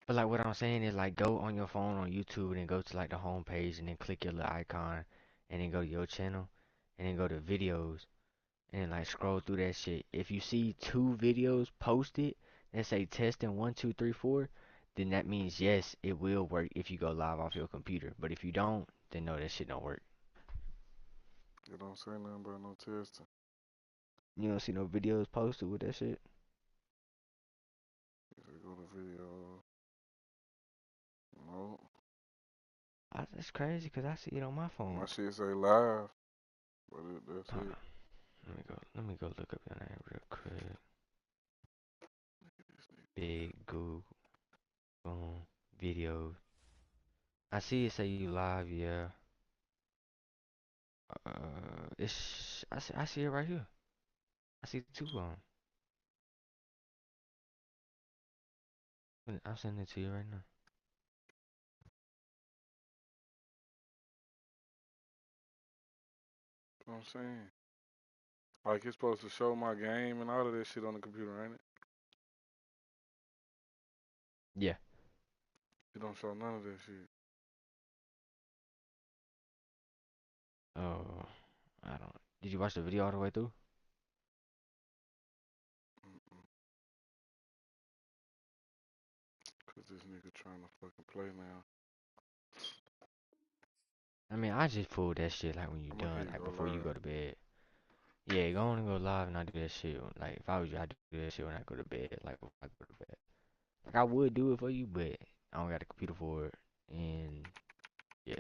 But like what I'm saying is like go on your phone on YouTube and then go to like the home page and then click your little icon and then go to your channel and then go to videos and then like scroll through that shit. If you see two videos posted that say testing 1 2 3 4, then that means yes, it will work if you go live off your computer. But if you don't, then no, that shit don't work. It don't say nothing about no testing. You don't see no videos posted with that shit. If we go to video, no. That's crazy because I see it on my My phone. shit say live, but that's Hold it. on. Let me go look up your name real quick. Big Google videos. I see it say you live, yeah. I see it right here. I see two of them. I'm sending it to you right now. You know what I'm saying? Like it's supposed to show my game and all of that shit on the computer, ain't it? Yeah. It don't show none of that shit. Oh, I don't. Did you watch the video all the way through? Mm-mm. Cause this nigga trying to fucking play now. I mean, I just pulled that shit like when you I'ma done, hit like go before you go live. to bed. Yeah, go on and go live and I do that shit. Like if I was you, I do that shit when I go to bed. Like before I go to bed. Like I would do it for you, but I don't got a computer for it. And yeah,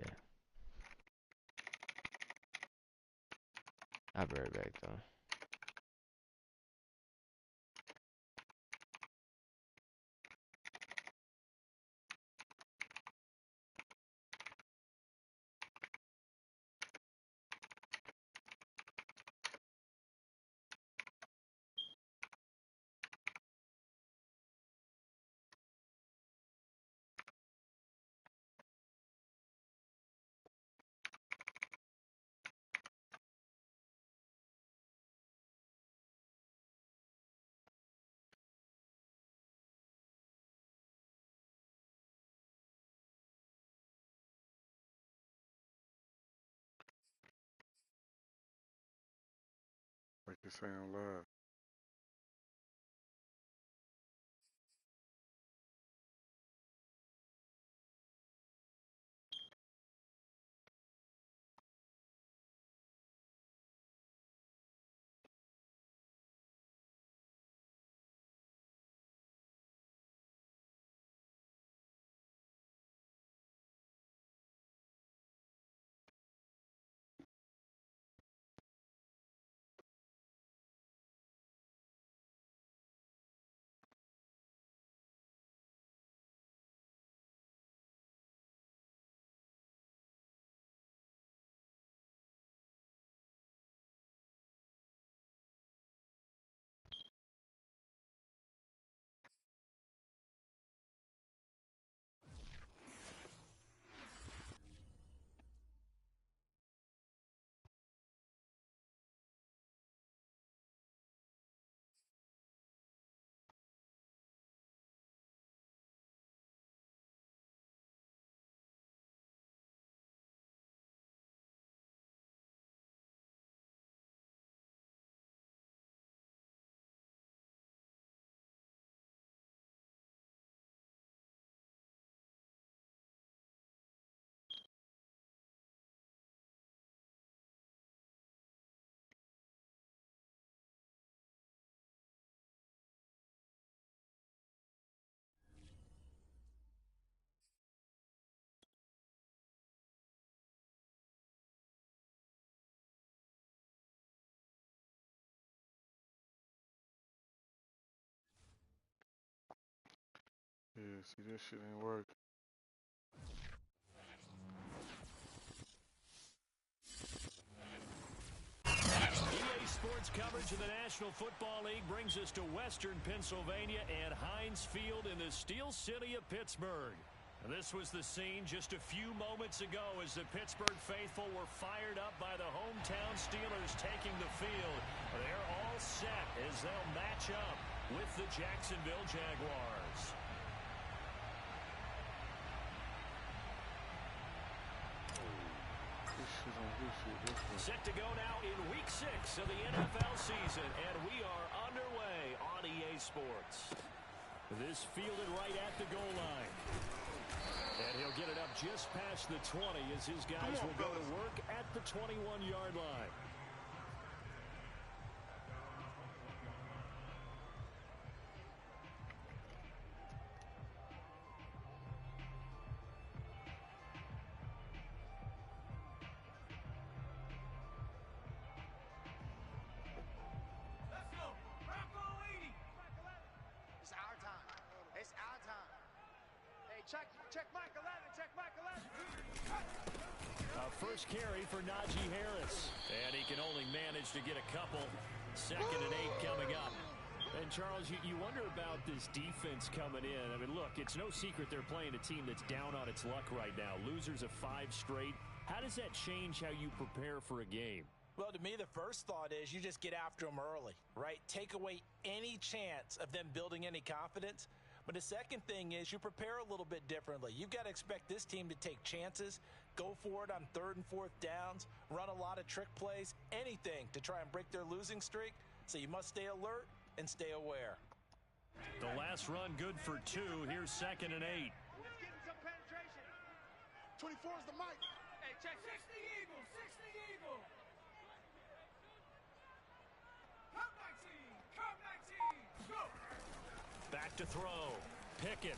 I'll be right back though. Like you say I'm live. Yeah, see that shit ain't working. EA Sports coverage of the National Football League brings us to Western Pennsylvania and Heinz Field in the Steel City of Pittsburgh. This was the scene just a few moments ago as the Pittsburgh faithful were fired up by the hometown Steelers taking the field. They're all set as they'll match up with the Jacksonville Jaguars. Set to go now in Week 6 of the NFL season, and we are underway on EA Sports. This fielded right at the goal line. And he'll get it up just past the 20 as his guys will go to work at the 21-yard line. Check Mike 11, check Mike 11. First carry for Najee Harris. And he can only manage to get a couple. 2nd and 8 coming up. And Charles, you wonder about this defense coming in. I mean, look, it's no secret they're playing a team that's down on its luck right now. Losers of 5 straight. How does that change how you prepare for a game? Well, to me, the first thought is you just get after them early, right? Take away any chance of them building any confidence. But the second thing is you prepare a little bit differently. You've got to expect this team to take chances, go for it on 3rd and 4th downs, run a lot of trick plays, anything to try and break their losing streak. So you must stay alert and stay aware. The last run good for 2. Here's 2nd and 8. Let's get some penetration. 24 is the mic. Hey, check 60 Eagle, 60 Eagle. Come 19, go. Back to throw. Pickett.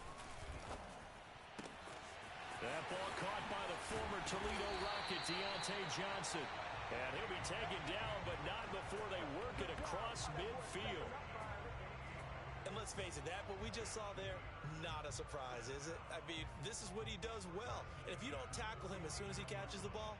That ball caught by the former Toledo Rocket, Deontay Johnson. And he'll be taken down, but not before they work it across midfield. And let's face it, that what we just saw there, not a surprise, is it? I mean, this is what he does well. And if you don't tackle him as soon as he catches the ball,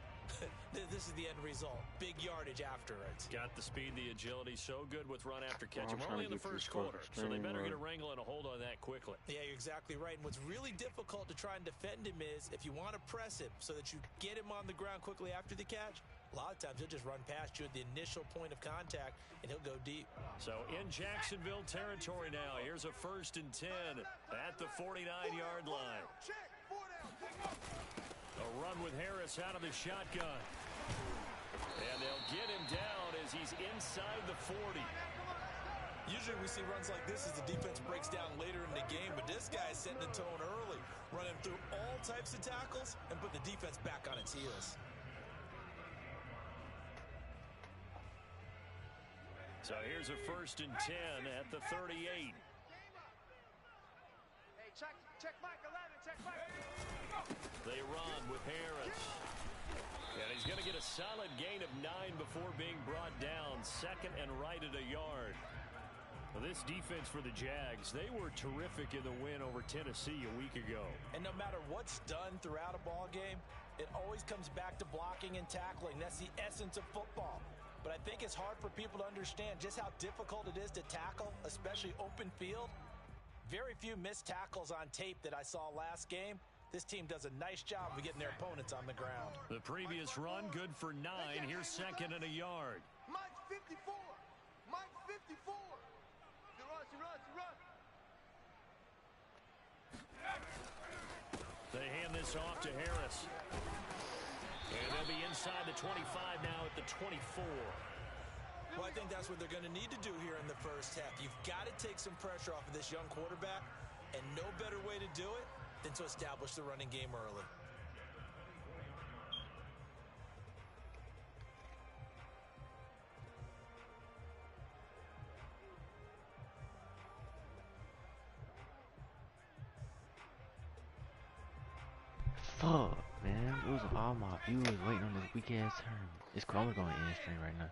this is the end result. Big yardage after it. Got the speed, the agility, so good with run after catch. We're only in the first quarter, so they better get a wrangle and a hold on that quickly. Yeah, you're exactly right. And what's really difficult to try and defend him is if you want to press him so that you get him on the ground quickly after the catch, a lot of times he'll just run past you at the initial point of contact, and he'll go deep. So in Jacksonville territory now, here's a 1st and 10 at the 49-yard line. A run with Harris out of the shotgun. And they'll get him down as he's inside the 40. Usually we see runs like this as the defense breaks down later in the game, but this guy is setting the tone early, running through all types of tackles and put the defense back on its heels. So here's a 1st and 10 at the 38. Hey, check Mike 11, check Mike. They run with Harris. And he's going to get a solid gain of 9 before being brought down. 2nd and right at a yard. Well, this defense for the Jags, they were terrific in the win over Tennessee a week ago. And no matter what's done throughout a ball game, it always comes back to blocking and tackling. That's the essence of football. But I think it's hard for people to understand just how difficult it is to tackle, especially open field. Very few missed tackles on tape that I saw last game. This team does a nice job of getting their opponents on the ground. The previous run, good for 9. Here's 2nd and a yard. Mike 54. Mike 54. He runs. They hand this off to Harris. And they'll be inside the 25 now at the 24. Well, I think that's what they're going to need to do here in the first half. You've got to take some pressure off of this young quarterback, and no better way to do it than to establish the running game early. Fuck, man. Losing all my viewers waiting on this weak ass term. It's cool. I'm going in stream right now.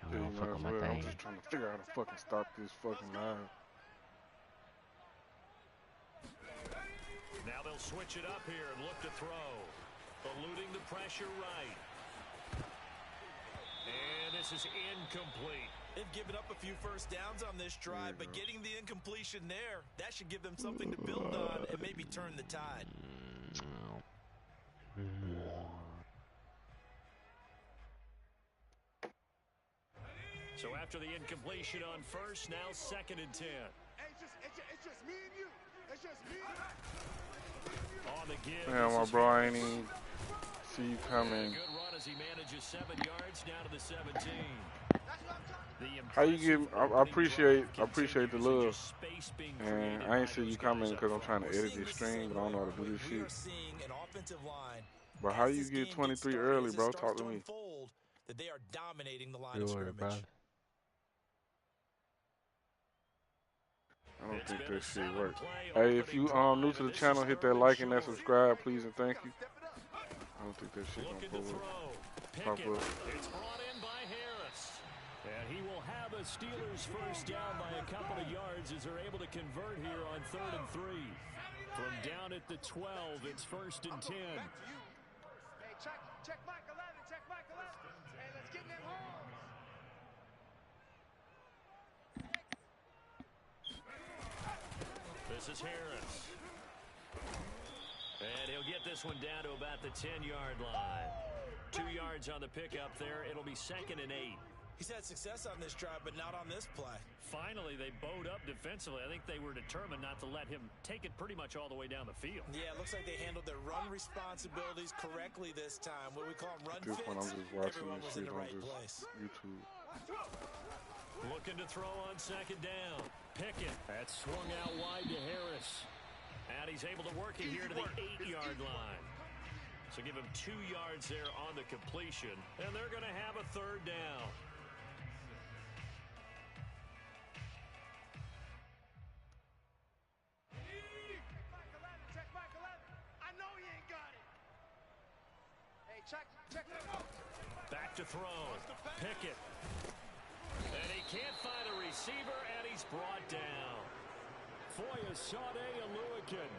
I'm Yeah, gonna fuck on my I'm thing. just trying to figure out how to fucking stop this fucking live. Now they'll switch it up here and look to throw. Eluding the pressure right. And this is incomplete. They've given up a few first downs on this drive, but getting the incompletion there, that should give them something to build on and maybe turn the tide. So after the incompletion on first, now 2nd and 10. It's just me and you. It's just me and you. On the give. Yeah, my bro, I ain't even see you coming. Good run as as he manages 7 yards down to the 17. How you give? I appreciate the love. And I ain't see you commenting because I'm trying to edit this stream, but I don't know how to do this shit. But how you get 23 early, bro? Talk to me. That they are dominating the line Good of order, scrimmage. brother. I don't think that shit works. Hey, if you new to the channel, hit that like and that subscribe, please and thank you. I don't think that shit gonna pull up. It's brought in by Harris. And he will have a Steelers first down by a couple of yards as they're able to convert here on 3rd and 3. From down at the 12, it's 1st and 10. Hey, check Mike 11, check Mike 11. Hey, let's get in them holes. This is Harris. And he'll get this one down to about the 10-yard line. 2 yards on the pickup there. It'll be 2nd and 8. He's had success on this drive, but not on this play. Finally, they bowed up defensively. I think they were determined not to let him take it pretty much all the way down the field. Yeah, it looks like they handled their run responsibilities correctly this time. What do we call them, run This fits? one I'm just watching Everyone this was in shit the on right just place. YouTube. Looking to throw on 2nd down. Pickett. That's swung out wide to Harris. And he's able to work it here to the 8-yard line. So give him 2 yards there on the completion. And they're going to have a 3rd down. Check Mike 11. I know he ain't got it. Hey, check them out. Back to throw. Pickett. And he can't find a receiver, and he's brought down. Foyesade Aluakin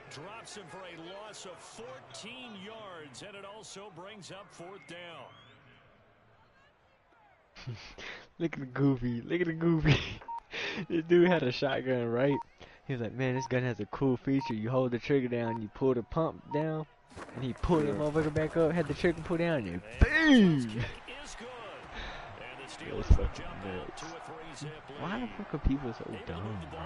drops him for a loss of 14 yards, and it also brings up 4th down. Look at the goofy. Look at the goofy. This dude had a shotgun, right? He was like, man, this gun has a cool feature. You hold the trigger down, you pull the pump down, and he pulled the motherfucker back up, had the trigger pulled down, and boom! That's fucking nuts. Why the fuck are people so dumb, bro?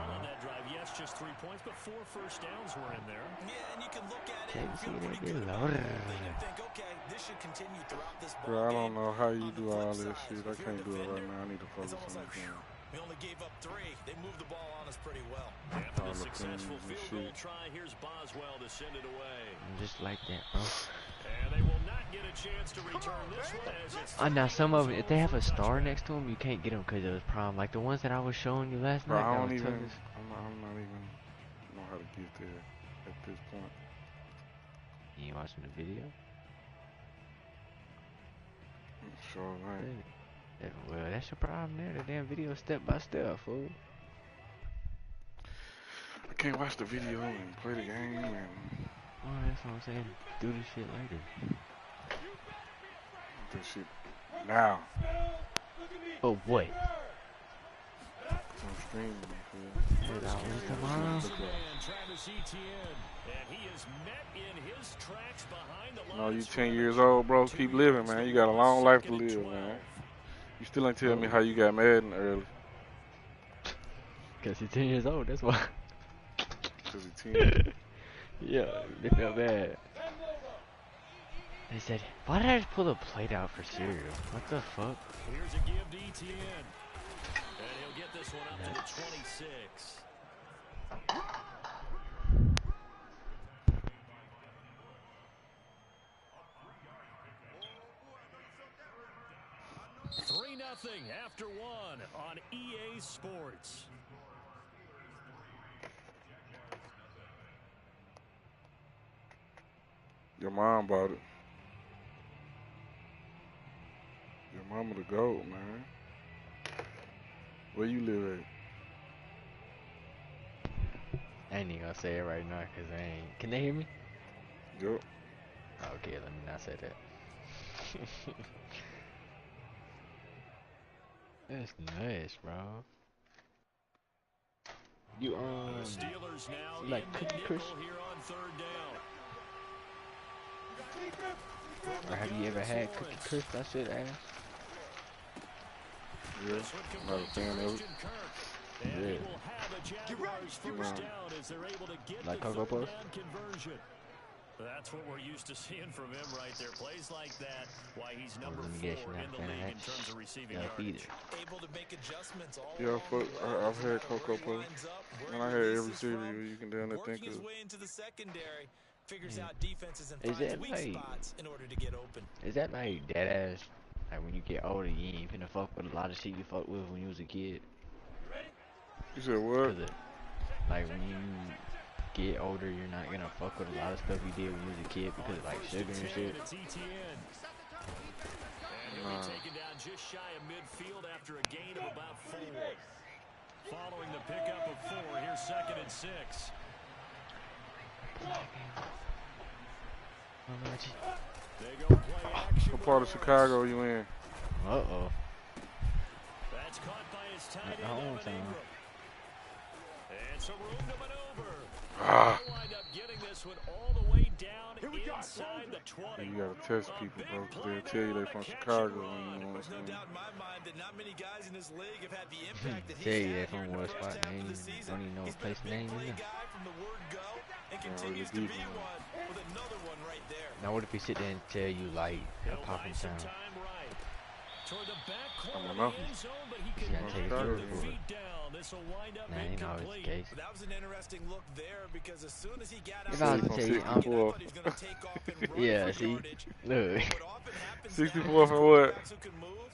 Yes, just 3 points, but 4 first downs were in there. Yeah, and you can look at it Can't and see feel that pretty bit good louder. and think, okay, this should continue throughout this ball Bro, I don't game. know how you On the do flip all this side, shit. if I you're a can't do it right defender, now. I need to it's focus almost on like, this game. we only gave up 3. They moved the ball on us pretty well. After the All the successful things and field goal shit. try, here's Boswell to send it away. Just like that, bro. And they will not get a chance to return this one as it's Now some of them, if they have a star next to them, you can't get them because of the problem. Like the ones that I was showing you last Bro, night, I that don't was even, toughest. I'm not even know how to get there at this point. You ain't watching the video? Sure, right. Well, that's your problem there. The damn video step by step, fool. I can't watch the video and play the game and Oh, that's what I'm saying. Do this shit later. this shit now. Oh, what? I'm streaming. Fool. Is that always tomorrow? Travis Etienne, and he is met in his tracks behind the No, line. you 10 years old, bro. Keep living, man. You got a long life to live, man. You still ain't tell me how you got Madden early. Because he's 10 years old, that's why. Because he's 10. Yeah, they felt bad. They said, why did I just pull a plate out for cereal? What the fuck? Here's a give to Etienne. And he'll get this one up to the 26. Three nothing after one on EA Sports. Your mom bought it. Your mama the GOAT, man. Where you live at? I ain't even gonna say it right now because I ain't. Can they hear me? Yup. Okay, let me not say that. That's nice, bro. You The Steelers now you like in the Cookie nickel Crisp? here on 3rd down. Or have you ever had Cookie Crisp? I should ask. Yeah. This one I'm not a complete to fan of it. Christian Kirk. And he Yeah. will have a Jaguars first down as they're able to get Like the Cocoa 3rd Puffs? down conversion. That's what we're used to seeing from him right there. Plays like that, why he's number 4 in the fan of league in that terms of receiving stuff yardage. Able to make adjustments all Yeah, along the way. I've had Coco play. And I had every series you can down there think Working his of. way into the secondary, figures Yeah. out defenses and Is finds that weak like spots in order to get open. is that like dead ass? Like when you get older, you ain't finna fuck with a lot of shit you fuck with when you was a kid. You said what? Cause like when you get older, you're not gonna fuck with a lot of stuff you did when you was a kid because of like sugar and shit. He'll be taken down just shy of midfield after a gain of about 4. Following the pickup of 4, here's 2nd and 6. They go play action. What part of Chicago you in? Uh-oh. That's caught by his tight Not the end, whole Evan time. Ingram. And some room to maneuver. Ah. They'll wind up getting this one all the way down inside the 20. You gotta test people, bro, because they'll tell you they from Chicago. You know what There's no I'm saying? doubt in my mind that not many guys in this league have had the impact that Tell he's you had that here from in the what first spot half name, of the season. don't even know He's what place been a name big play is. guy from the word go and really continues to deep be one. one with another one right there. Now what if he sit there and tell you like a He'll buy popping some sound? time right. Toward the back I corner don't of know. the end zone, but he You could gotta not take get a Chicago the for it. feet down. This will wind up Nah, ain't always the incomplete. case. That was an interesting look there because as soon as he got If outside I was to from tell you, the pocket, I 64. thought he was going to take off and run yeah, for see, yardage. look, But what often happens 64 now is from what? quarterbacks who can move,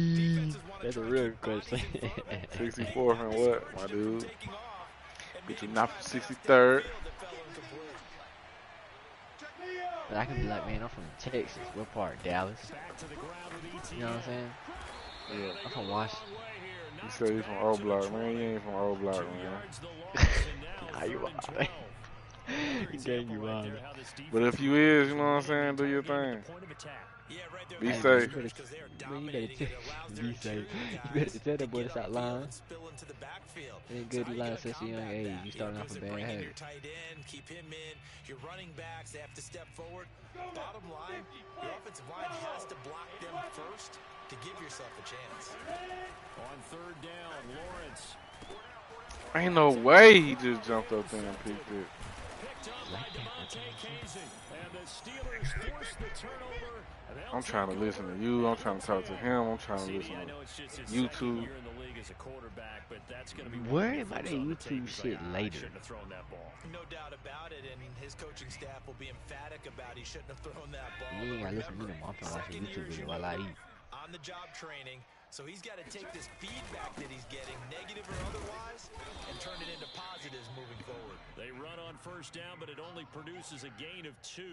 defenses want to that's a try to real keep bodies question. in front of them. 64 from what, my Discouraged him from dude? taking off, and But made you're him not try from a pass 63rd. downfield that fell incomplete. But I can be like, man, I'm from Texas. What part? Dallas. Back to the ground with ETN. You know what I'm saying? Yeah. I'm from Washington. You say you from O Block, man. You ain't from O Block, man. Nah, you are. You gang, you are. But if you is, you know what I'm saying, do your thing. Yeah, right there. Be That safe. discouraged because they are Man, you better dominating. It allows their be safe. interior You better guys tell to that boy to get stop upfield lying. and spill into the backfield. It ain't So good how to you lie gonna at such a young combat age. that? You starting off a Visit bad bringing your habit. tight end, keep him in. Your running backs, they have to step forward. Bottom line, your offensive line has to block them first to give yourself a chance. On 3rd down, Lawrence. Ain't no way he just jumped up there and picked it. Picked up by Devontae Casey. And the Steelers force the turnover. I'm trying to listen to you. I'm trying to talk to him. I'm trying to listen I to know it's just his YouTube. second year in the league as a quarterback, but that's going to be Worry about that YouTube shit I later. shouldn't have thrown that ball. No doubt about it, and his coaching staff will be emphatic about he shouldn't have thrown that ball. You ain't gotta listen to me Remember, no more. I'm finna watch a second YouTube year video while I eat. on the job training, so he's got to take this feedback that he's getting, negative or otherwise, and turn it into positives moving forward. They run on 1st down, but it only produces a gain of 2.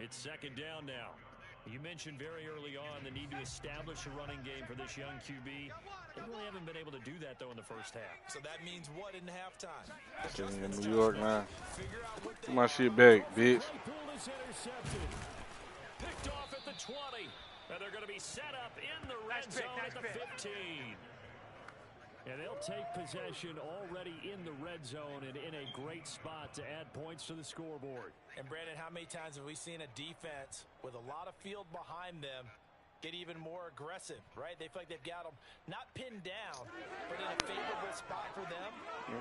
It's 2nd down now. You mentioned very early on the need to establish a running game for this young QB. They really haven't been able to do that, though, in the first half. So that means what in halftime? Sitting in New York now. Get my shit back, bitch. Claypool is intercepted. Picked off at the 20. And they're going to be set up in the red zone at the 15. And they'll take possession already in the red zone and in a great spot to add points to the scoreboard. And Brandon, how many times have we seen a defense with a lot of field behind them get even more aggressive, right? They feel like they've got them not pinned down, but in a favorable spot for them.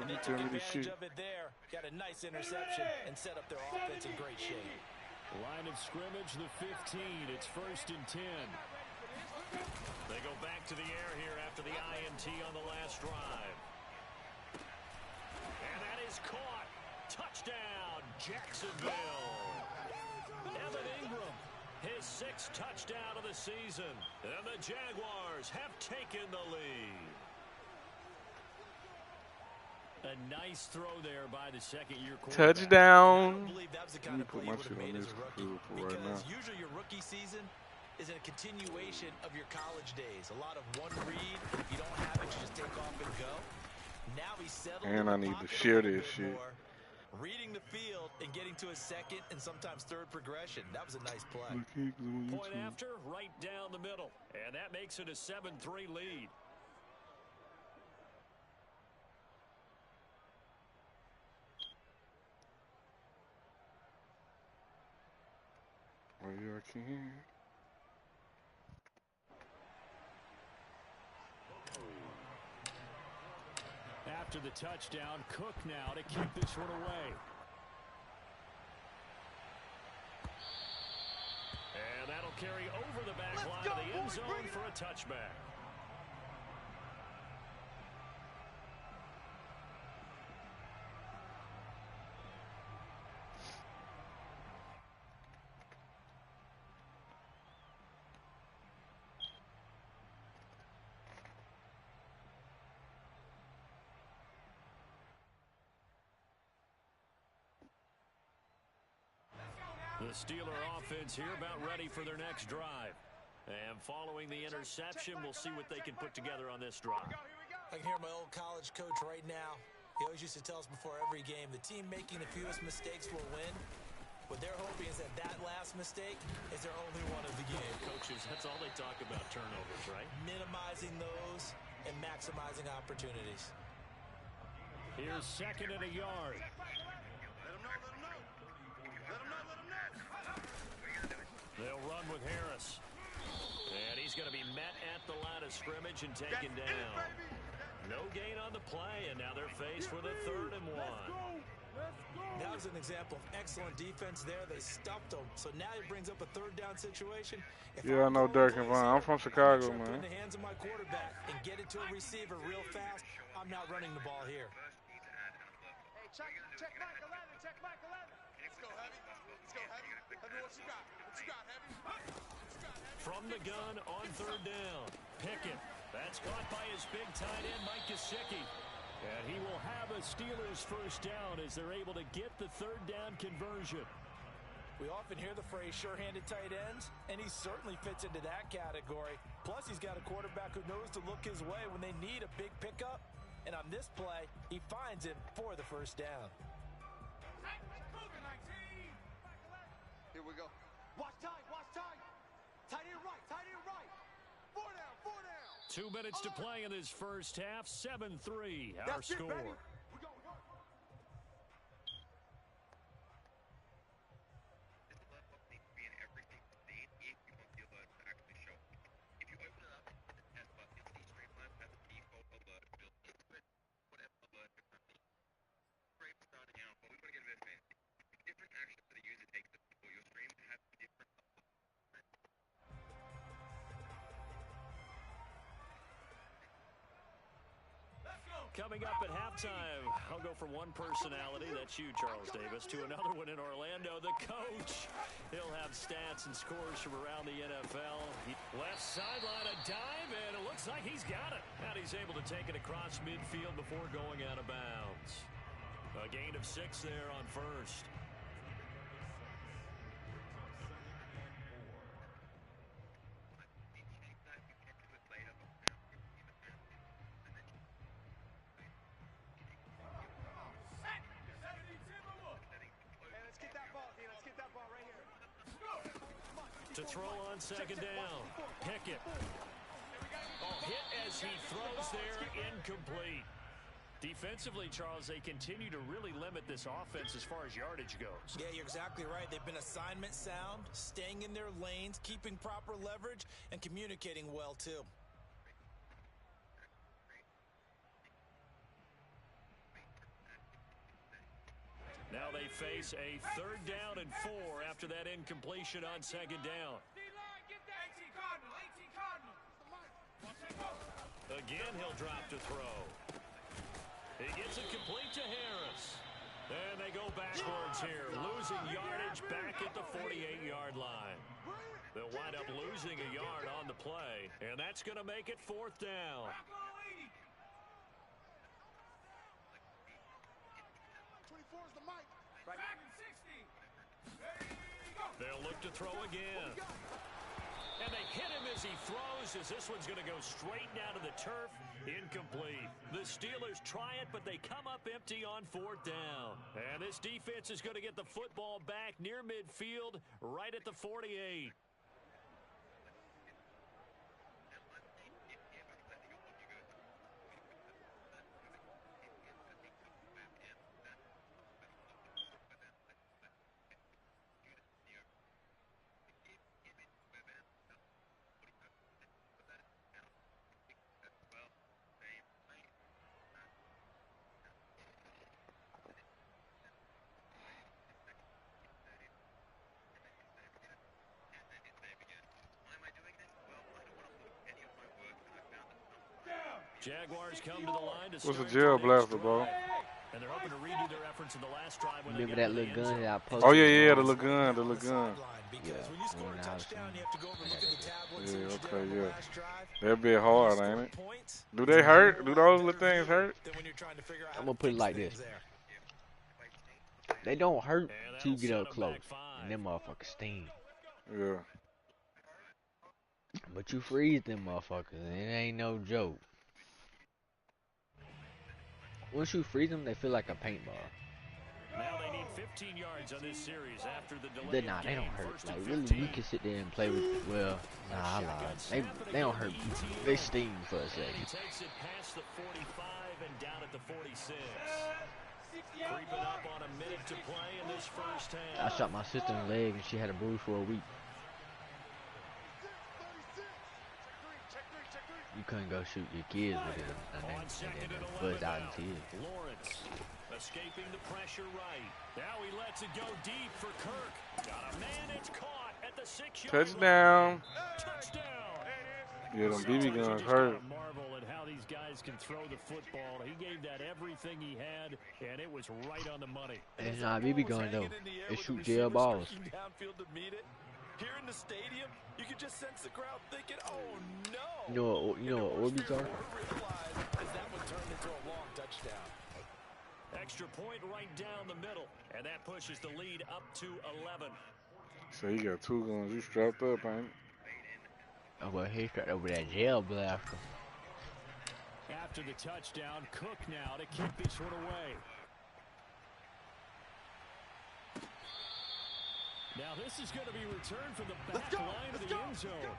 And they took advantage of it there. Got a nice interception and set up their offense in great shape. Line of scrimmage, the 15. It's 1st and 10. They go back to the air here after the INT on the last drive. And that is caught. Touchdown, Jacksonville. Evan Ingram, his 6th touchdown of the season. And the Jaguars have taken the lead. A nice throw there by the 2nd-year quarterback. Touchdown. I believe that was the Let kind me of put play my you would shit have on made as this a rookie. computer for right Because now. usually your rookie season is a continuation of your college days. A lot of one read. If you don't have it, you just take off and go. Now he's settled And in I the need to pocket share a little this bit shit. more, reading the field and getting to a 2nd and sometimes 3rd progression. That was a nice play. Point after, right down the middle. And that makes it a 7-3 lead. Oh, yeah, I can. After the touchdown, Cook now to keep this one away. carry over the back line of the end zone for a touchback. The Steeler offense here about ready for their next drive. And following the interception, we'll see what they can put together on this drive. I can hear my old college coach right now. He always used to tell us before every game, the team making the fewest mistakes will win. What they're hoping is that that last mistake is their only one of the game. Coaches, that's all they talk about, turnovers, right? Minimizing those and maximizing opportunities. Here's second and a yard. They'll run with Harris. And he's going to be met at the line of scrimmage and taken down. No gain on the play, and now they're faced with a 3rd and 1. That was an example of excellent defense there. They stuffed them. So now it brings up a 3rd down situation. Yeah, I know Dirk and Vaughn. I'm from Chicago, man. Put in the hands of my quarterback and get it to a receiver real fast. I'm not running the ball here. Hey, check Mike 11. Check Mike 11. Let's go, Heavy. Let's go, Heavy. Heavy, what you got? What you got, Heavy? From the gun on 3rd down. Pickett. That's caught by his big tight end, Mike Gesicki. And he will have a Steelers first down as they're able to get the 3rd down conversion. We often hear the phrase sure-handed tight ends, and he certainly fits into that category. Plus, he's got a quarterback who knows to look his way when they need a big pickup. And on this play, he finds it for the first down. Here we go. Watch tight, watch tight. Tight end right, tight end right. 4 down, 4 down. 2 minutes to play in this first half. 7-3 our score. We go, we go. Coming up at halftime, I'll go from one personality, that's you, Charles Davis, to another one in Orlando, the coach. He'll have stats and scores from around the NFL. Left sideline, a dive, and it looks like he's got it. And he's able to take it across midfield before going out of bounds. A gain of 6 there on first. To throw on 2nd down. Pickett. Oh, hit as he throws there, incomplete. Defensively, Charles, they continue to really limit this offense as far as yardage goes. Yeah, you're exactly right. They've been assignment sound, staying in their lanes, keeping proper leverage, and communicating well, too. Now they face a 3rd down and 4 after that incompletion on 2nd down. Again, he'll drop to throw. He gets it complete to Harris. And they go backwards here, losing yardage back at the 48-yard line. They'll wind up losing a yard on the play, and that's going to make it 4th down. 24 is the mic. Right. They'll look to throw again. And they hit him as he throws, as this one's going to go straight down to the turf. Incomplete. The Steelers try it, but they come up empty on 4th down. And this defense is going to get the football back near midfield, right at the 48. Jaguars come to the line to What's a start jail their next blaster, bro? drive. And they're hoping to redo their efforts in the last drive when Remember they got that to the little end gun zone. that I posted? Oh, yeah, on the the- little gun, the little gun. Yeah, Because when you score when a I was touchdown, you have to go over and look at the tablets Yeah, see what you did okay, on the yeah. last drive. That bit When you hard, score ain't it? points, Do they hurt? Do those little things hurt? then when you're trying to figure out how I'm to gonna put it fix like things this. there. They don't hurt And till you that'll get up set 'em close. back 5. And them motherfuckers sting. Yeah. But you freeze them motherfuckers, and it ain't no joke. Once you freeze them, they feel like a paintball. Now they need 15 yards on this series after the delay. They don't hurt. Like really, you can sit there and play with. Well, nah, I lied. They don't hurt. They sting for a And he second. takes it past the 45 and down at the 46. Creeping up on a minute to play in this first half. I shot my sister in the leg, and she had a bruise for a week. You couldn't go shoot your kids with it, and then buzz out into it. Lawrence escaping the pressure right. Now he lets it go deep for Kirk. Got a man, it's caught at the 6-yard Touchdown. line. Touchdown. Yeah, them BB You guns just hurt. gotta marvel at how these guys can throw the football. He gave that everything he had, and it was right on the money. It's not BB gun though. It shoot jail balls. Downfield to meet it. Here in the stadium, you can just sense the crowd thinking, "Oh no!" You know what Orbeez are? As that one turned into a long touchdown. Extra point right down the middle, and that pushes the lead up to 11. So you got two guns. You strapped up, ain't it? Oh well, he's got over that jail blaster. After the touchdown, Cook now to keep this one away. Now this is going to be returned from the back line of the end zone.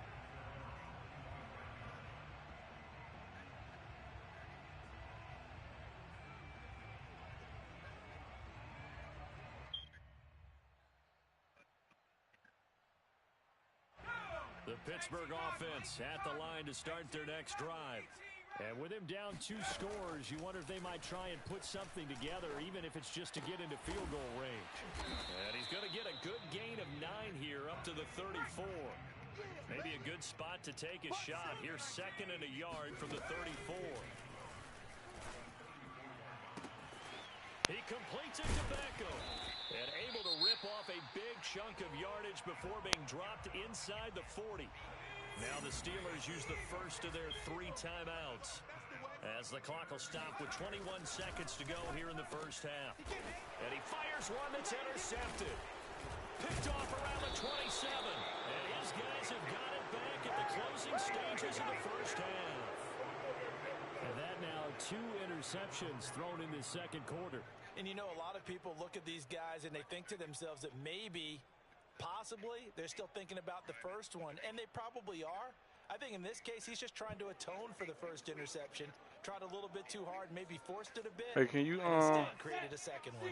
The Pittsburgh offense at the line to start their next drive. And with him down 2 scores, you wonder if they might try and put something together, even if it's just to get into field goal range. And he's going to get a good gain of 9 here up to the 34. Maybe a good spot to take a shot. Here's 2nd and a yard from the 34. He completes it to Beckham. And able to rip off a big chunk of yardage before being dropped inside the 40. Now the Steelers use the first of their 3 timeouts. As the clock will stop with 21 seconds to go here in the first half. And he fires one that's intercepted. Picked off around the 27. And his guys have got it back at the closing stages of the first half. And that now 2 interceptions thrown in the second quarter. And you know, a lot of people look at these guys and they think to themselves that maybe, possibly, they're still thinking about the first one. And they probably are. I think in this case, he's just trying to atone for the first interception. Tried a little bit too hard, maybe forced it a bit. Hey, can you instead created a second one.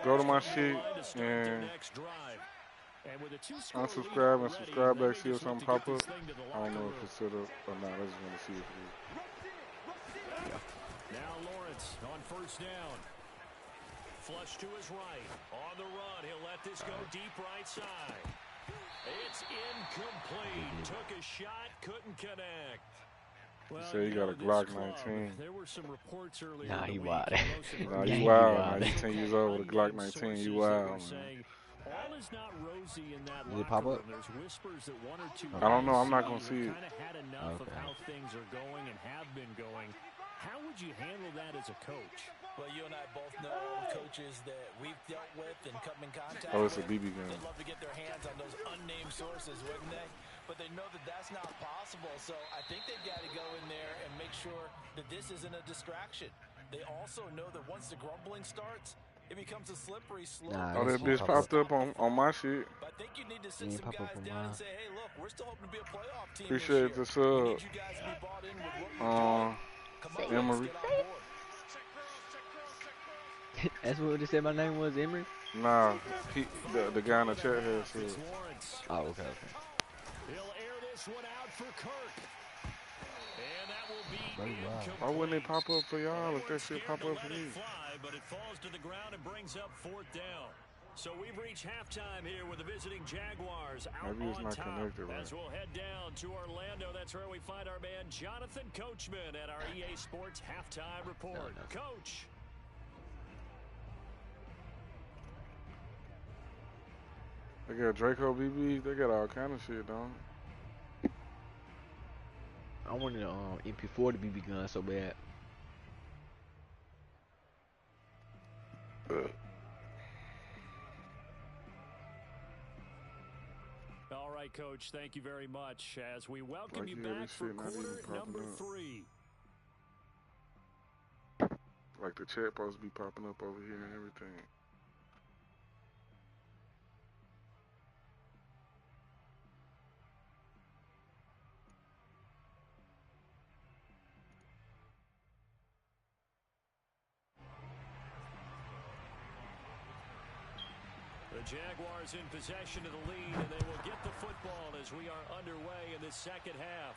go to my shit and unsubscribe and subscribe back, see if something pop up? I don't know if it's set up or not. I just want to see if it is. Now Lawrence on first down. Flush to his right. On the run, he'll let this go deep right side. It's incomplete. Took a shot, couldn't connect. Well, Say he got a Glock 19. There were some reports earlier. Nah, in the he week, wild. Nah, Yeah, you he wild. wild. Nah, you 10 years old with a Glock 19. You wild, man. All is not rosy in that Did it pop locker up? room. There's whispers that 1 or 2 I don't know. I'm not guys gonna see it. kind of had enough of Okay. how things are going and have been going. How would you handle that as a coach? Well, you and I both know coaches that we've dealt with and come in contact Oh, it's a with. BB gun. They'd love to get their hands on those unnamed sources, wouldn't they? But they know that that's not possible. So I think they've got to go in there and make sure that this isn't a distraction. They also know that once the grumbling starts, it becomes a slippery slope. Nah, Oh, that bitch popped up on my shit. But I think you need to sit Yeah, some pop up guys on down and mine. say, hey, look, we're still hoping to be a playoff team Appreciate this the year. We sub. need you guys to be bought in with what we're doing. Come on, let's Emery. get on board. That's what they said my name was, Emery? Nah, the guy in the chat here said. It's Lawrence. Oh, okay. He'll air this one out for Kirk. And that will be Very wild. incomplete. Why wouldn't it pop up for y'all if that We're shit scared pop to up let for it me? fly, but it falls to the ground and brings up 4th down. So we've reached halftime here with the visiting Jaguars out Maybe it's on not top. connected right. As we'll head down to Orlando, that's where we find our man Jonathan Coachman at our EA Sports halftime report. Coach. They got Draco BB. They got all kind of shit, don't they? I wanted MP40 BB gun so bad. All right, Coach, thank you very much as we welcome you back for quarter number 3. Like the chat supposed to be popping up over here and everything. The Jaguars in possession of the lead, and they will get the football as we are underway in the second half.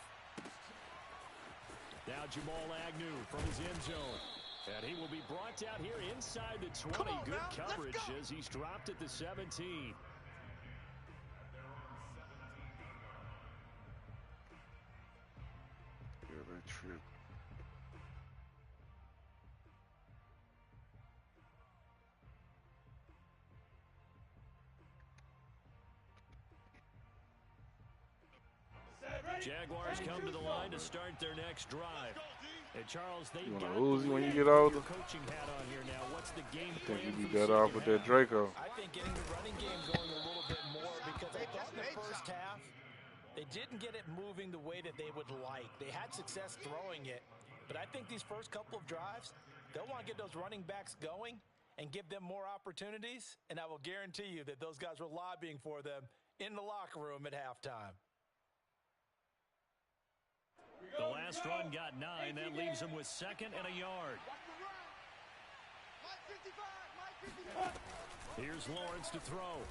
Now Jamal Agnew from his end zone. And he will be brought down here inside the 20. Good coverage as he's dropped at the 17. Yeah, they tripped. Jaguars come to the line to start their next drive. And Charles, they got Uzi when you get older. Coaching hat on here now. What's the game plan? I think you'd be better off with that Draco. I think getting the running game going a little bit more because I thought in the first half they didn't get it moving the way that they would like. They had success throwing it, but I think these first couple of drives, they'll want to get those running backs going and give them more opportunities, and I will guarantee you that those guys were lobbying for them in the locker room at halftime. The last run got 9. That leaves him with 2nd and a yard. Here's Lawrence to throw.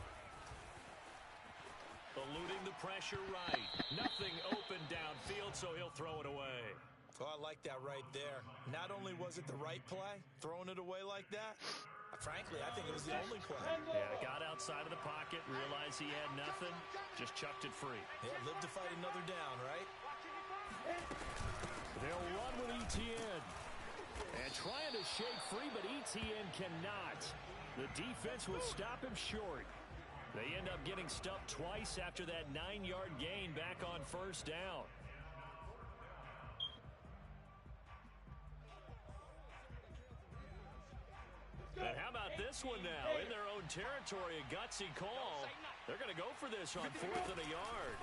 Eluding the pressure right. Nothing open downfield, so he'll throw it away. Oh, I like that right there. Not only was it the right play, throwing it away like that, frankly, I think it was the only play. Yeah, got outside of the pocket, realized he had nothing, just chucked it free. Yeah, live to fight another down, right? They'll run with Etienne. And trying to shake free, but Etienne cannot. The defense will stop him short. They end up getting stuffed twice after that 9-yard gain back on first down. And how about this one now? In their own territory, a gutsy call. They're going to go for this on 4th and a yard.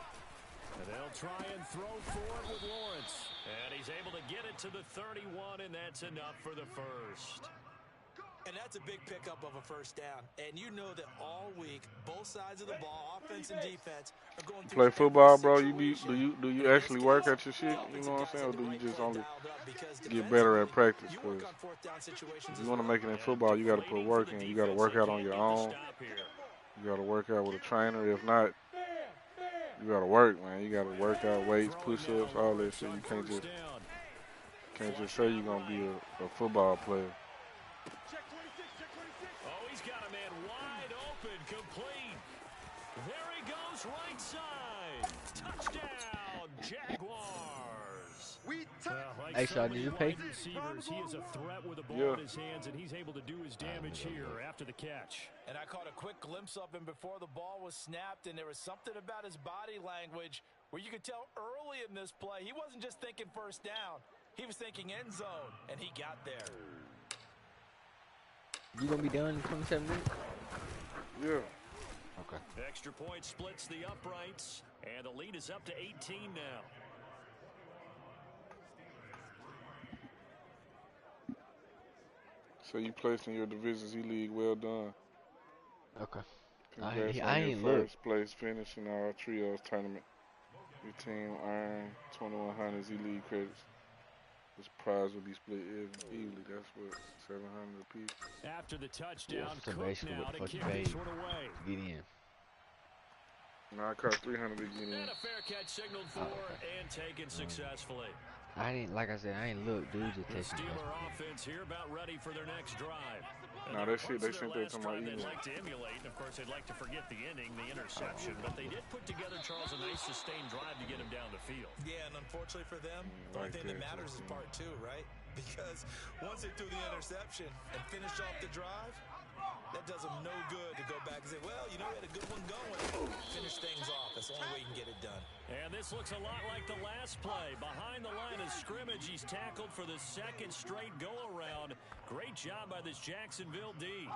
And they'll try and throw for it with Lawrence. And he's able to get it to the 31, and that's enough for the first. And that's a big pickup of a first down. And you know that all week, both sides of the ball, offense and defense, are going through. Play football, bro. Do you actually work at your shit? You know what I'm saying? Or do you just only get better at practice? Because if you want to make it in football, you got to put work in. You got to work out on your own. You got to work out with a trainer. If not, you got to work, man. You got to work out weights, push-ups, all that shit. You can't just say you're gonna be a football player. Complete. There he goes, right side. Touchdown, Jaguars. Hey, Sean, did you pay? Receivers, he is a threat with the ball in his hands, and he's able to do his damage here after the catch. And I caught a quick glimpse of him before the ball was snapped, and there was something about his body language where you could tell early in this play he wasn't just thinking first down. He was thinking end zone, and he got there. You gonna be done in 27 minutes? Yeah. Okay. Extra point splits the uprights, and the lead is up to 18 now. So you placed in your Division Z League. Well done. Okay. Congrats I on ain't your look. first place finish in our trios tournament. Your team earned 2,100 Z League credits. This prize will be split evenly. That's what, 700 apiece. After the touchdown, So Cook basically now what the to fuck you kick paid this one away. to get in. No, I cost 300 to get in. And a fair catch signaled for and taken successfully. I ain't, like I said, I ain't look, dude. Just The text me. Steeler offense here about ready for their next drive. No, that shit, they sent that to my They'd email. like to emulate, and of course they'd like to forget the inning, the interception, but they did put together, Charles, a nice sustained drive to get him down the field. Yeah, and unfortunately for them, the only thing that matters is part two, right? Because once they threw the interception and finished off the drive, that does them no good to go back and say, well, you know, we had a good one going. Finish things off. That's the only way you can get it done. And this looks a lot like the last play. Behind the line of scrimmage, he's tackled for the second straight go-around. Great job by this Jacksonville D.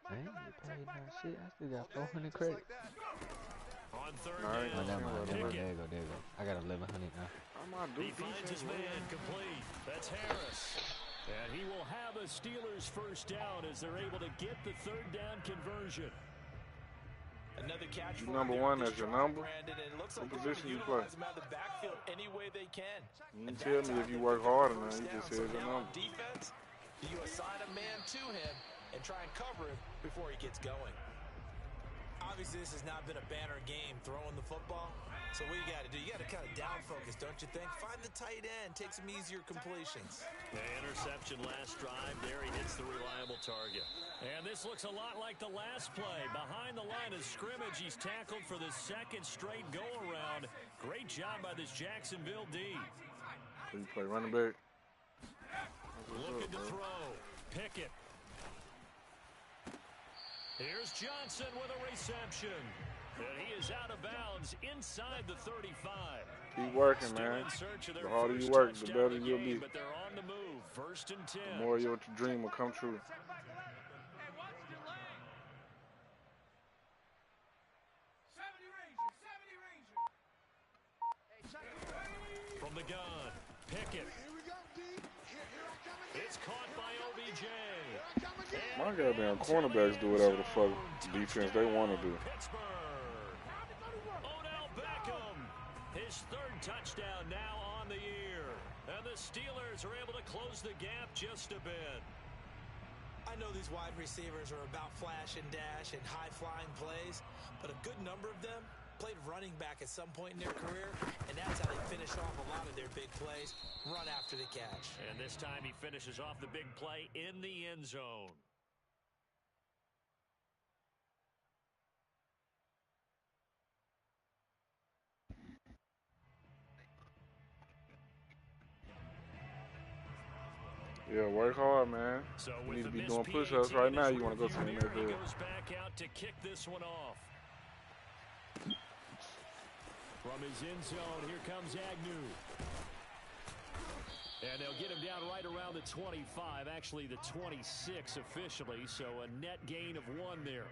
I ain't get paid no shit. I still got 400 credit. On third Nah, down, There you go. I got 1,100 now. he finds his man complete. That's Harris. And he will have a Steelers first down as they're able to get the third down conversion. Another catch for number one as your number? Brandon, and it looks What like position you play? play? Them out of the backfield any way they can. You tell me if you work hard or not. You just said So your now on number. defense, do you assign a man to him and try and cover him before he gets going? Obviously, this has not been a banner game throwing the football. So what you got to do? You got to kind of down focus, don't you think? Find the tight end, take some easier completions. The interception last drive. There he hits the reliable target. And this looks a lot like the last play. Behind the line of scrimmage, he's tackled for the second straight go-around. Great job by this Jacksonville D. So you play running back? Looking to throw. Pickett. Here's Johnson with a reception. And he is out of bounds inside the 35. Keep working, Still man. in search of their The harder you first work, the touchdown better of the you'll game, be. but they're on the move. First and 10. The more your dream will come true. From the gun, Pickett. It's caught by OBJ. My goddamn cornerbacks do whatever the fuck defense they want to do. Pittsburgh. Odell Beckham. His third touchdown now on the year. And the Steelers are able to close the gap just a bit. I know these wide receivers are about flash and dash and high-flying plays, but a good number of them played running back at some point in their career, and that's how they finish off a lot of their big plays, run after the catch. And this time he finishes off the big play in the end zone. Yeah, work hard, man. So You with need to the be missed doing push-ups PAT right and now. his You want to go to the review NFL. here, he goes back out to kick this one off. From his end zone, here comes Agnew. And they'll get him down right around the 25, actually the 26 officially, so a net gain of 1 there.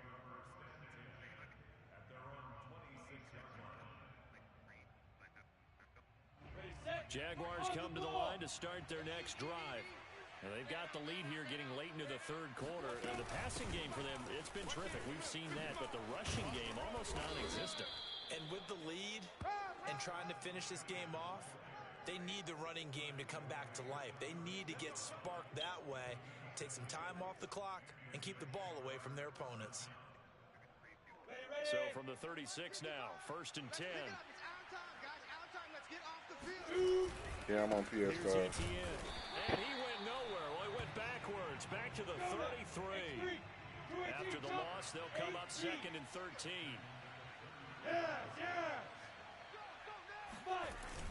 Jaguars come to the line to start their next drive. And they've got the lead here getting late into the third quarter. The passing game for them, it's been terrific. We've seen that, but the rushing game almost non-existent. And with the lead and trying to finish this game off, they need the running game to come back to life. They need to get sparked that way, take some time off the clock, and keep the ball away from their opponents. So from the 36 now, first and 10. Yeah, I'm on PS5. Here's Etienne. And he went nowhere. Well, he went backwards, back to the 33. After the loss, they'll come up second and 13.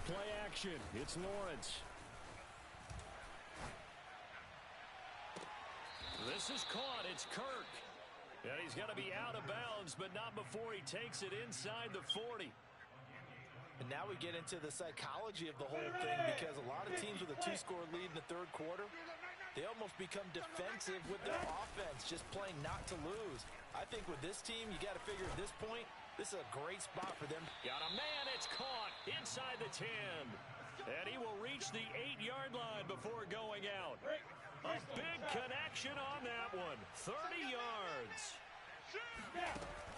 Play action. It's Lawrence. This is caught. It's Kirk. And he's going to be out of bounds, but not before he takes it inside the 40. And now we get into the psychology of the whole thing, because a lot of teams with a 2-score lead in the third quarter, they almost become defensive with their offense, just playing not to lose. I think with this team, you got to figure at this point, this is a great spot for them. Got a man, it's caught inside the 10. And he will reach the 8-yard line before going out. A big connection on that one. 30 yards.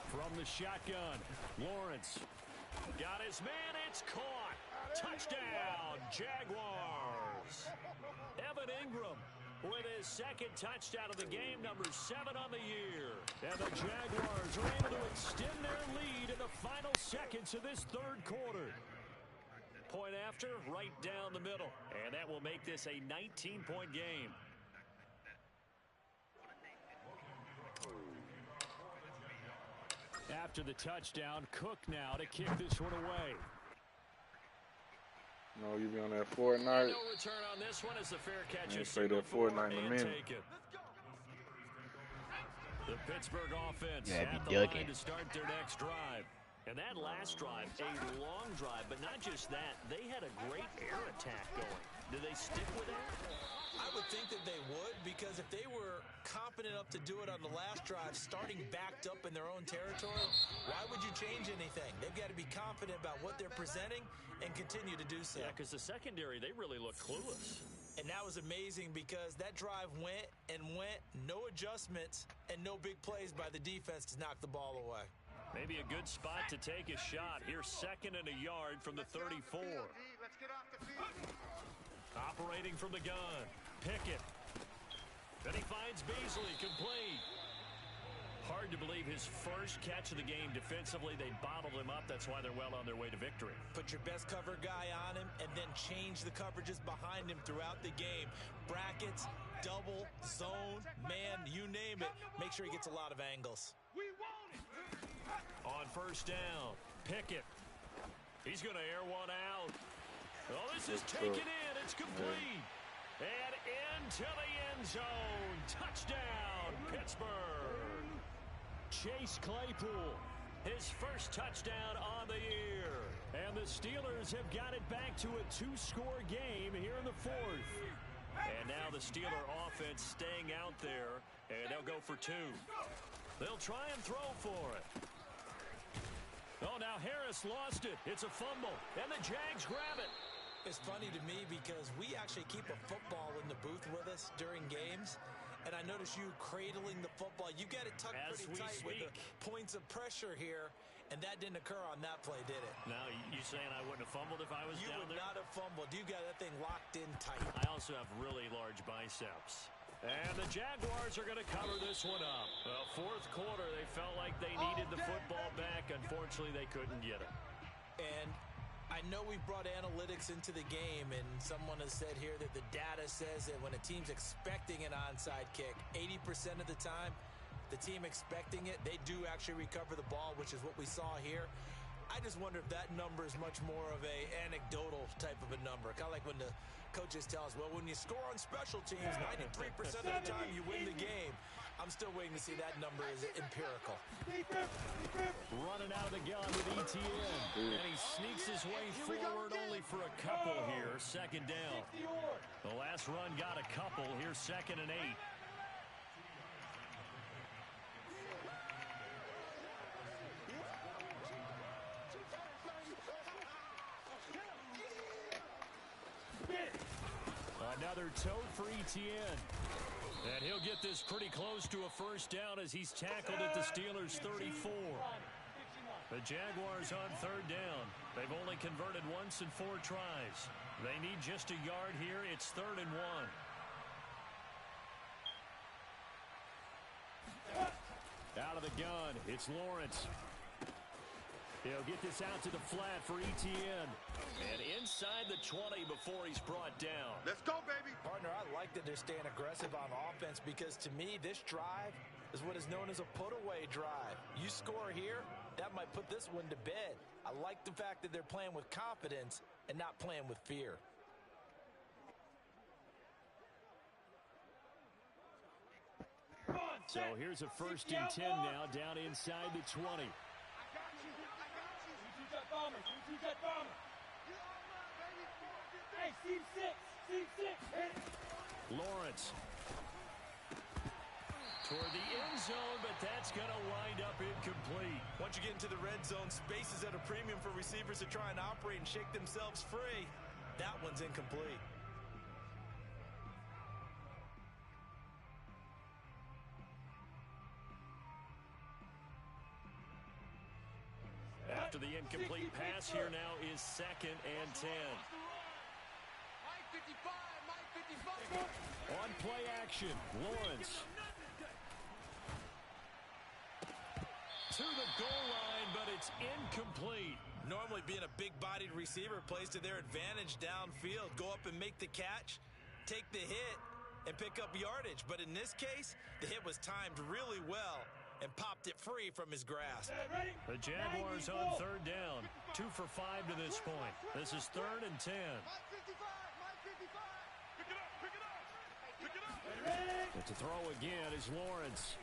From the shotgun, Lawrence. Got his man, it's caught. Touchdown, Jaguars. Evan Ingram with his second touchdown of the game, number 7 on the year. And the Jaguars are able to extend their lead in the final seconds of this third quarter. Point after, right down the middle. And that will make this a 19-point game. After the touchdown, Cook now to kick this one away. No, you be on that Fortnite. No return on this one as the fair catch is play that Fortnite in a minute. The Pittsburgh offense Yeah, at be the ducking. line to start their next drive. And that last drive, a long drive, but not just that. They had a great air attack going. Do they stick with that? I would think that they would, because if they were confident enough to do it on the last drive, starting backed up in their own territory, why would you change anything? They've got to be confident about what they're presenting and continue to do so. Yeah, because the secondary, they really look clueless. And that was amazing because that drive went and went, no adjustments, and no big plays by the defense to knock the ball away. Maybe a good spot to take a shot. Here's 2nd and a yard from the 34. Operating from the gun. Pickett. Then he finds Beasley, complete. Hard to believe his first catch of the game defensively. They bottled him up. That's why they're well on their way to victory. Put your best cover guy on him and then change the coverages behind him throughout the game. Brackets, double, zone, man, you name it. Make sure he gets a lot of angles. On first down, Pickett. He's going to air one out. Oh, this is taken in. It's complete. And into the end zone. Touchdown, Pittsburgh. Chase Claypool, his first touchdown on the year. And the Steelers have got it back to a 2-score game here in the 4th. And now the Steeler offense staying out there, and they'll go for 2. They'll try and throw for it. Oh, now Harris lost it. It's a fumble, and the Jags grab it. It's funny to me because we actually keep a football in the booth with us during games. And I notice you cradling the football. You got it tucked pretty tight with the points of pressure here. And that didn't occur on that play, did it? Now, you saying I wouldn't have fumbled if I was down there? You would not have fumbled. You got that thing locked in tight. I also have really large biceps. And the Jaguars are going to cover this one up. Well, 4th quarter, they felt like they needed the football back. Unfortunately, they couldn't get it. And I know we brought analytics into the game, and someone has said here that the data says that when a team's expecting an onside kick, 80% of the time, the team expecting it, they do actually recover the ball, which is what we saw here. I just wonder if that number is much more of a anecdotal type of a number. Kind of like when the coaches tell us, well, when you score on special teams, 93% of the time you win the game. I'm still waiting to see that number is empirical. Running out of the gun with ETN. And he sneaks his way forward only for a couple here. 2nd down. The last run got a couple. Here's 2nd and 8. Another tote for ETN. And he'll get this pretty close to a first down as he's tackled at the Steelers' 34. The Jaguars on 3rd down. They've only converted once in 4 tries. They need just a yard here. It's 3rd and 1. Out of the gun, it's Lawrence. He'll get this out to the flat for ETN. And inside the 20 before he's brought down. Let's go, baby. Partner, I like that they're staying aggressive on offense because to me, this drive is what is known as a put-away drive. You score here, that might put this one to bed. I like the fact that they're playing with confidence and not playing with fear. So here's a 1st and 10 now down inside the 20. Lawrence toward the end zone, but that's going to wind up incomplete. Once you get into the red zone, space is at a premium for receivers to try and operate and shake themselves free. That one's incomplete. After the incomplete pass, here now is 2nd and 10. Mike 55, Mike 55. On play action. Lawrence. To the goal line, but it's incomplete. Normally being a big-bodied receiver plays to their advantage downfield. Go up and make the catch, take the hit, and pick up yardage. But in this case, the hit was timed really well and popped it free from his grasp. The Jaguars on third down. 2 for 5 to this point. This is 3rd and 10. But to throw again is Lawrence.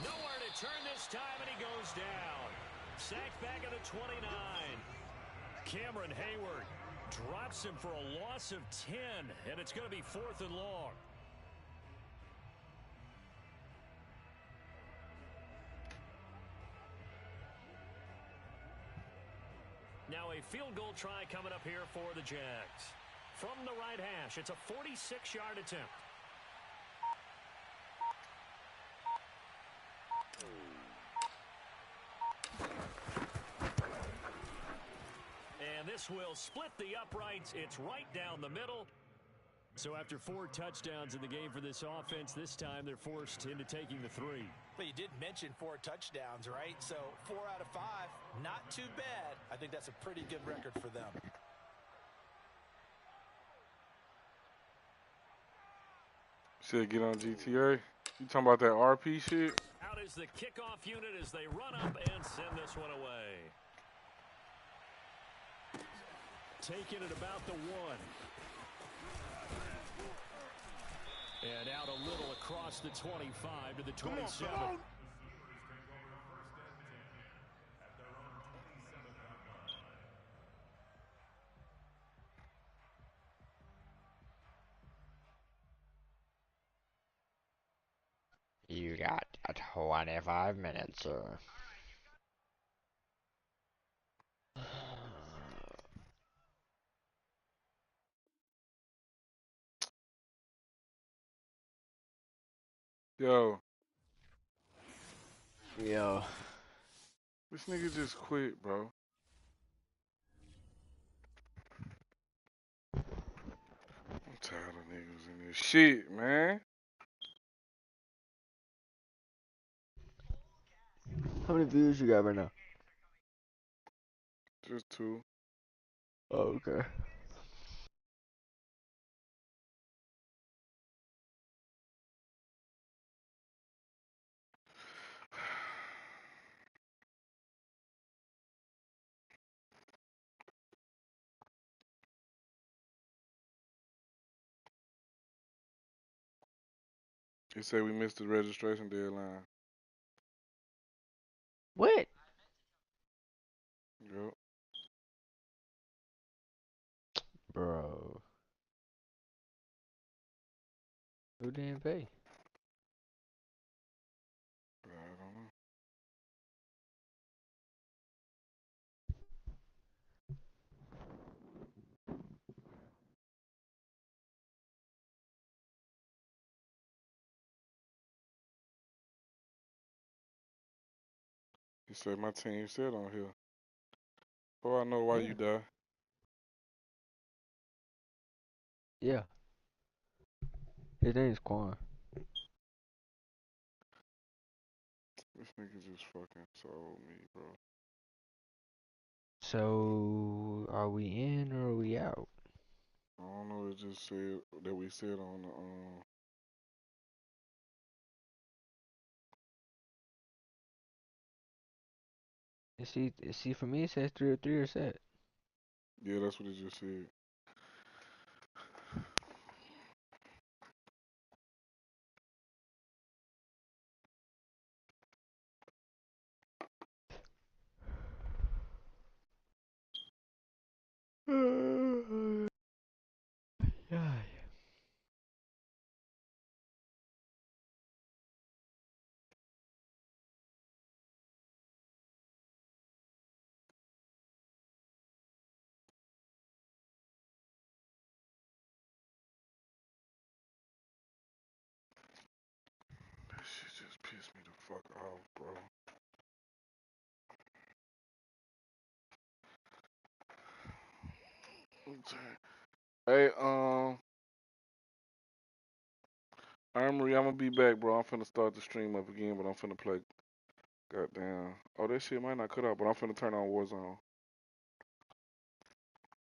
Nowhere to turn this time, and he goes down. Sacked back at the 29. Cameron Hayward drops him for a loss of 10, and it's going to be 4th and long. Now a field goal try coming up here for the Jags. From the right hash, it's a 46-yard attempt. And this will split the uprights. It's right down the middle. So after 4 touchdowns in the game for this offense, this time they're forced into taking the 3. But you did mention 4 touchdowns, right? So 4 out of 5, not too bad. I think that's a pretty good record for them. Said get on GTA. You talking about that RP shit? Out is the kickoff unit as they run up and send this one away. Taking it about the 1. And out a little across the 25 to the 27. You got 25 minutes, sir. Yo, Yo. this nigga just quit, bro. I'm tired of niggas in this shit, man. How many views you got right now? Just 2. Oh, okay. They say we missed the registration deadline. What? Yep. Bro. Who didn't pay? I don't know. He said my team said on here. Oh, I know why Yeah. you die. Yeah. His name's Quan. This nigga just fucking sold me, bro. So, are we in or are we out? I don't know. It just said that we said on the See, for me it says 3 or 3 are set. Yeah, that's what it just said. Yeah. That shit just pissed me the fuck off, bro. Hey, All right, Marie, I'm gonna be back, bro. I'm finna start the stream up again, but I'm finna play. Goddamn. Oh, that shit might not cut out, but I'm finna turn on Warzone.